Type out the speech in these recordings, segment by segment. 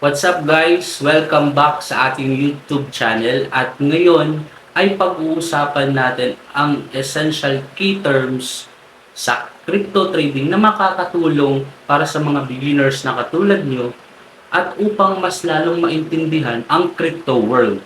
What's up guys? Welcome back sa ating YouTube channel at ngayon ay pag-uusapan natin ang essential key terms sa crypto trading na makakatulong para sa mga beginners na katulad nyo at upang mas lalong maintindihan ang crypto world.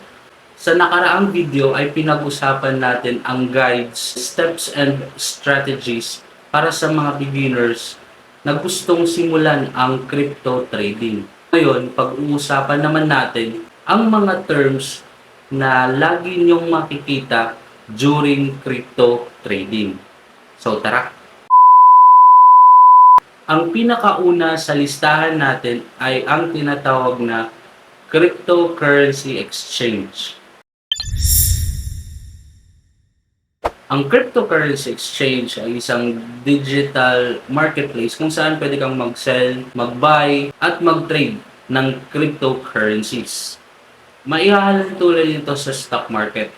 Sa nakaraang video ay pinag-usapan natin ang guides, steps and strategies para sa mga beginners na gustong simulan ang crypto trading. Ngayon, pag-uusapan naman natin ang mga terms na lagi niyong makikita during crypto trading. So tara! Ang pinakauna sa listahan natin ay ang tinatawag na cryptocurrency exchange. Ang cryptocurrency exchange ay isang digital marketplace kung saan pwede kang mag-sell, mag-buy, at mag-trade ng cryptocurrencies. Maihahalin tulad nito sa stock market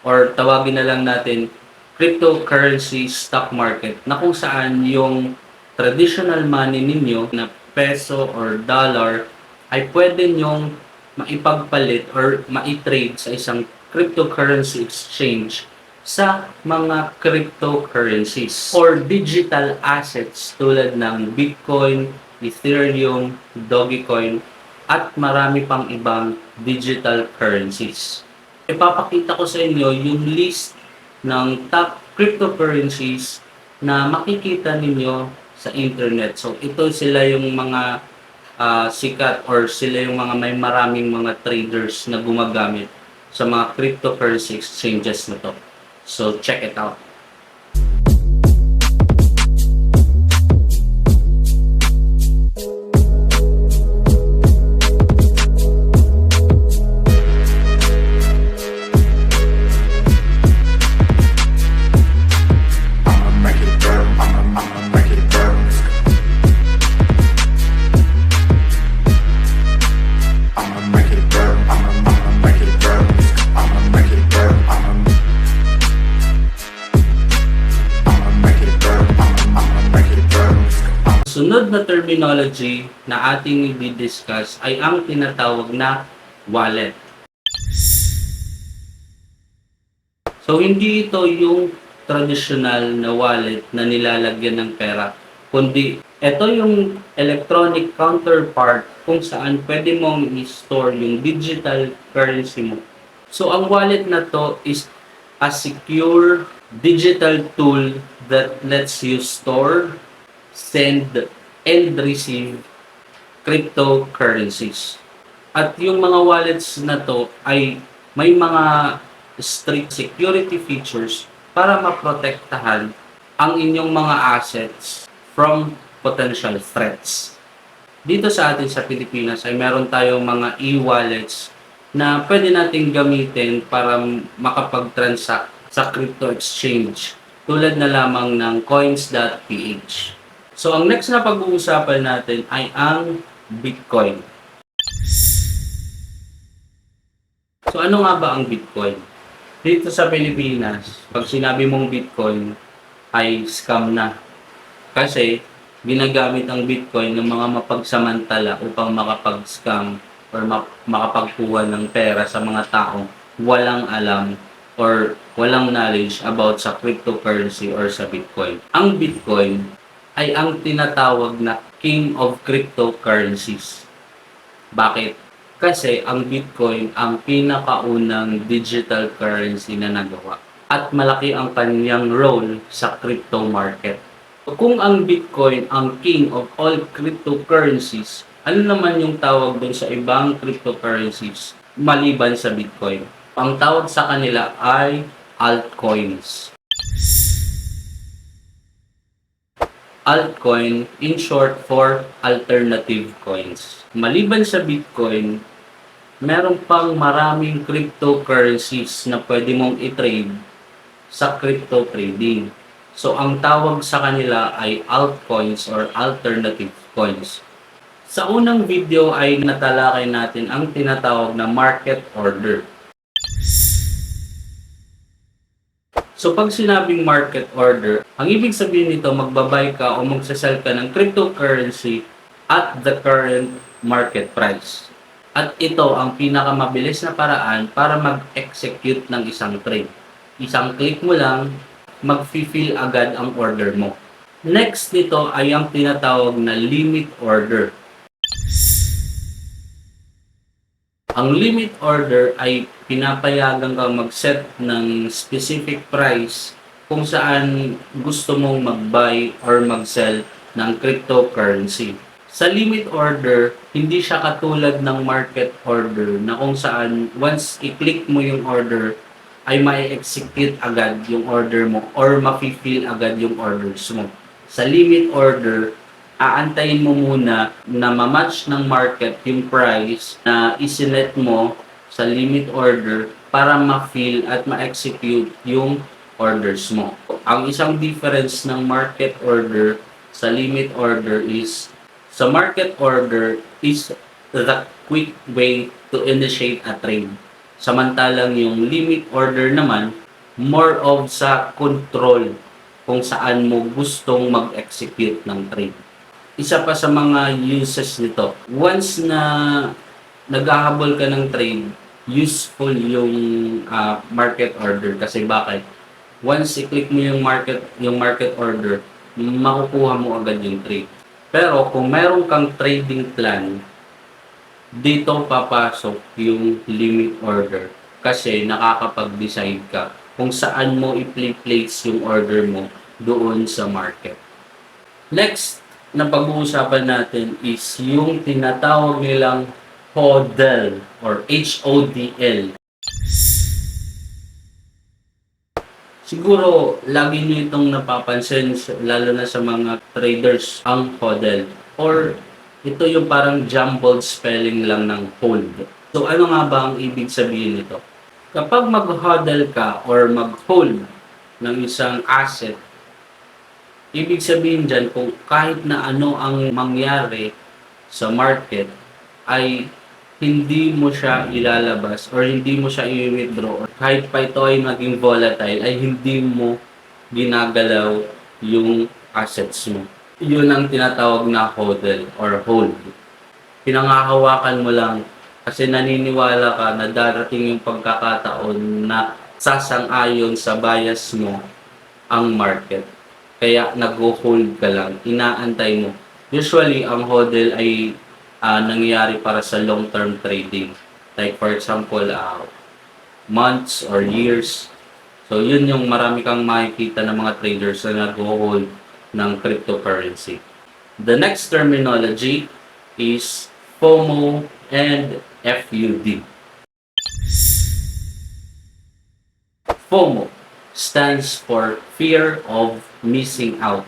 or tawagin na lang natin cryptocurrency stock market na kung saan yung traditional money ninyo na peso or dollar ay pwede nyong maipagpalit or maitrade sa isang cryptocurrency exchange sa mga cryptocurrencies or digital assets tulad ng Bitcoin, Ethereum, Dogecoin, at marami pang ibang digital currencies. Ipapakita ko sa inyo yung list ng top cryptocurrencies na makikita ninyo sa internet. So ito sila yung mga sikat or sila yung mga may maraming mga traders na gumagamit sa mga cryptocurrency exchanges na to. So check it out. Sunod na terminology na ating i-discuss ay ang tinatawag na wallet. So hindi ito yung traditional na wallet na nilalagyan ng pera, kundi ito yung electronic counterpart kung saan pwede mong i-store yung digital currency mo. So ang wallet na to is a secure digital tool that lets you store, send, and receive cryptocurrencies. At yung mga wallets na to ay may mga strict security features para maprotektahan ang inyong mga assets from potential threats. Dito sa atin sa Pilipinas ay meron tayong mga e-wallets na pwede nating gamitin para makapag-transact sa crypto exchange tulad na lamang ng coins.ph. So, ang next na pag-uusapan natin ay ang Bitcoin. So, ano nga ba ang Bitcoin? Dito sa Pilipinas, pag sinabi mong Bitcoin, ay scam na. Kasi, ginagamit ang Bitcoin ng mga mapagsamantala upang makapag-scam or makapagkuha ng pera sa mga taong walang alam or walang knowledge about sa cryptocurrency or sa Bitcoin. Ang Bitcoin ay ang tinatawag na king of cryptocurrencies. Bakit? Kasi ang Bitcoin ang pinakaunang digital currency na nagawa at malaki ang kanyang role sa crypto market. Kung ang Bitcoin ang king of all cryptocurrencies, ano naman yung tawag doon sa ibang cryptocurrencies maliban sa Bitcoin? Ang tawag sa kanila ay altcoins. Altcoin, in short for alternative coins. Maliban sa Bitcoin, meron pang maraming cryptocurrencies na pwede mong i-trade sa crypto trading. So, ang tawag sa kanila ay altcoins or alternative coins. Sa unang video ay natalakay natin ang tinatawag na market order. So pag sinabing market order, ang ibig sabihin nito magbabay ka o magsasell ka ng cryptocurrency at the current market price. At ito ang pinakamabilis na paraan para mag-execute ng isang trade. Isang click mo lang, mag-fill agad ang order mo. Next nito ay ang tinatawag na limit order. Ang limit order ay pinapayagan kang mag-set ng specific price kung saan gusto mong mag-buy or mag-sell ng cryptocurrency. Sa limit order, hindi siya katulad ng market order na kung saan once i-click mo yung order, ay ma-execute agad yung order mo or ma-fill agad yung orders mo. Sa limit order, aantayin mo muna na ma-match ng market yung price na isinet mo sa limit order para ma-fill at ma-execute yung orders mo. Ang isang difference ng market order sa limit order is sa market order is the quick way to initiate a trade. Samantalang yung limit order naman, more of sa control kung saan mo gustong mag-execute ng trade. Isa pa sa mga uses nito, once na naghahabol ka ng trade, useful yung market order kasi bakit? Once i-click mo yung market order, makukuha mo agad yung trade. Pero kung meron kang trading plan, dito papasok yung limit order kasi nakakapag-decide ka kung saan mo i-place yung order mo doon sa market. Next na pag-uusapan natin is yung tinatawag nilang HODL or HODL. Siguro, lagi nyo itong napapansin, lalo na sa mga traders, ang HODL. Or, ito yung parang jumbled spelling lang ng hold. So, ano nga ba ang ibig sabihin nito? Kapag mag-HODL ka or mag-hold ng isang asset, ibig sabihin dyan, kung kahit na ano ang mangyari sa market, ay hindi mo siya ilalabas or hindi mo siya i-withdraw. Kahit pa ito ay maging volatile, ay hindi mo ginagalaw yung assets mo. Yun ang tinatawag na HODL or hold. Pinangahawakan mo lang kasi naniniwala ka na darating yung pagkakataon na sasang-ayon sa bias mo ang market. Kaya nag-hold ka lang, inaantay mo. Usually, ang HODL ay nangyayari para sa long-term trading. Like for example, months or years. So, yun yung marami kang makikita ng mga traders na nag-hold ng cryptocurrency. The next terminology is FOMO and FUD. FOMO stands for fear of missing out.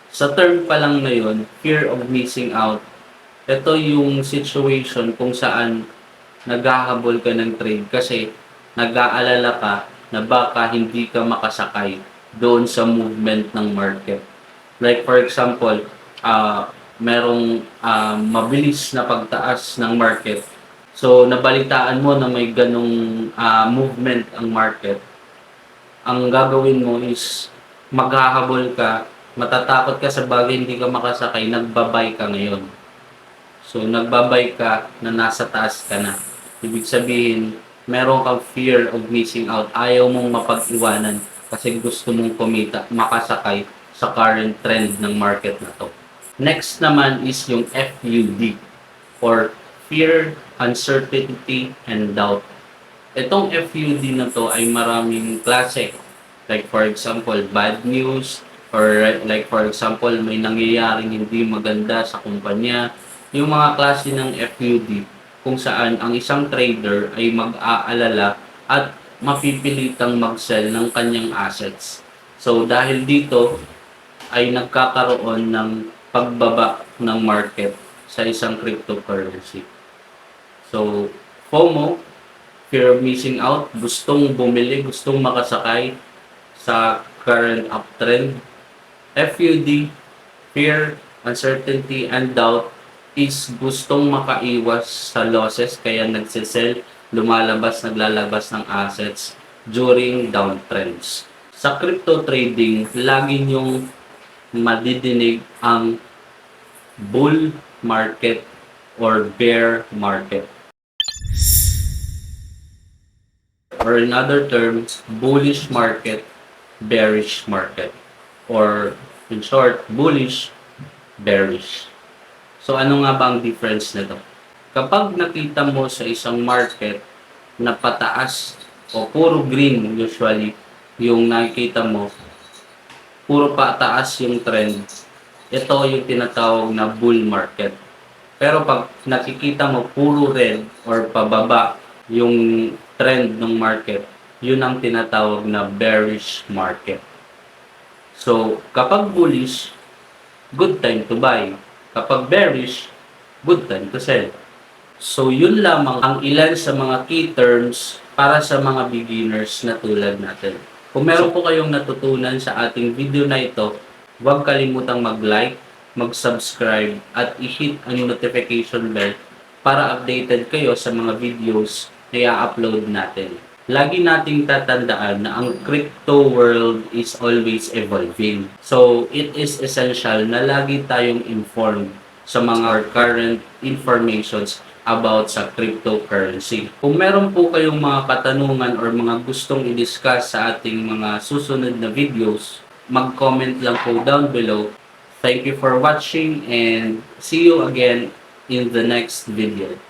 Sa term pa lang na yun, fear of missing out, ito yung situation kung saan naghahabol ka ng trade kasi nag-aalala ka na baka hindi ka makasakay doon sa movement ng market. Like for example, merong mabilis na pagtaas ng market. So, nabalitaan mo na may ganong movement ang market. Ang gagawin mo is maghahabol ka, matatakot ka sa bagay hindi ka makasakay, nagbabay ka ngayon. So, nagbabay ka na nasa taas ka na. Ibig sabihin, meron kang fear of missing out. Ayaw mong mapag-iwanan kasi gusto mong kumita, makasakay sa current trend ng market na to. Next naman is yung FUD or fear, uncertainty, and doubt. Itong FUD na to ay maraming klase. Like for example, bad news, or like for example, may nangyayaring hindi maganda sa kumpanya. Yung mga klase ng FUD kung saan ang isang trader ay mag-aalala at mapipilitang mag-sell ng kanyang assets. So dahil dito ay nagkakaroon ng pagbaba ng market sa isang cryptocurrency. So, FOMO, fear of missing out, gustong bumili, gustong makasakay sa current uptrend. FUD, fear, uncertainty, and doubt is gustong makaiwas sa losses kaya nagsisell, naglalabas ng assets during downtrends. Sa crypto trading, lagi nyong madidinig ang bull market or bear market. Or in other terms, bullish market, bearish market. Or in short, bullish, bearish. So ano nga ba ang difference nito? Kapag nakita mo sa isang market na pataas o puro green usually yung nakikita mo, puro pataas yung trend, ito yung tinatawag na bull market. Pero pag nakikita mo puro red or pababa yung trend ng market, yun ang tinatawag na bearish market. So, kapag bullish, good time to buy. Kapag bearish, good time to sell. So, yun lamang ang ilan sa mga key terms para sa mga beginners na tulad natin. Kung meron po kayong natutunan sa ating video na ito, huwag kalimutang mag-like, mag-subscribe, at i-hit ang notification bell para updated kayo sa mga videos na i-upload natin. Lagi nating tatandaan na ang crypto world is always evolving. So, it is essential na lagi tayong informed sa mga current informations about sa cryptocurrency. Kung meron po kayong mga katanungan or mga gustong i-discuss sa ating mga susunod na videos, mag-comment lang po down below. Thank you for watching and see you again in the next video.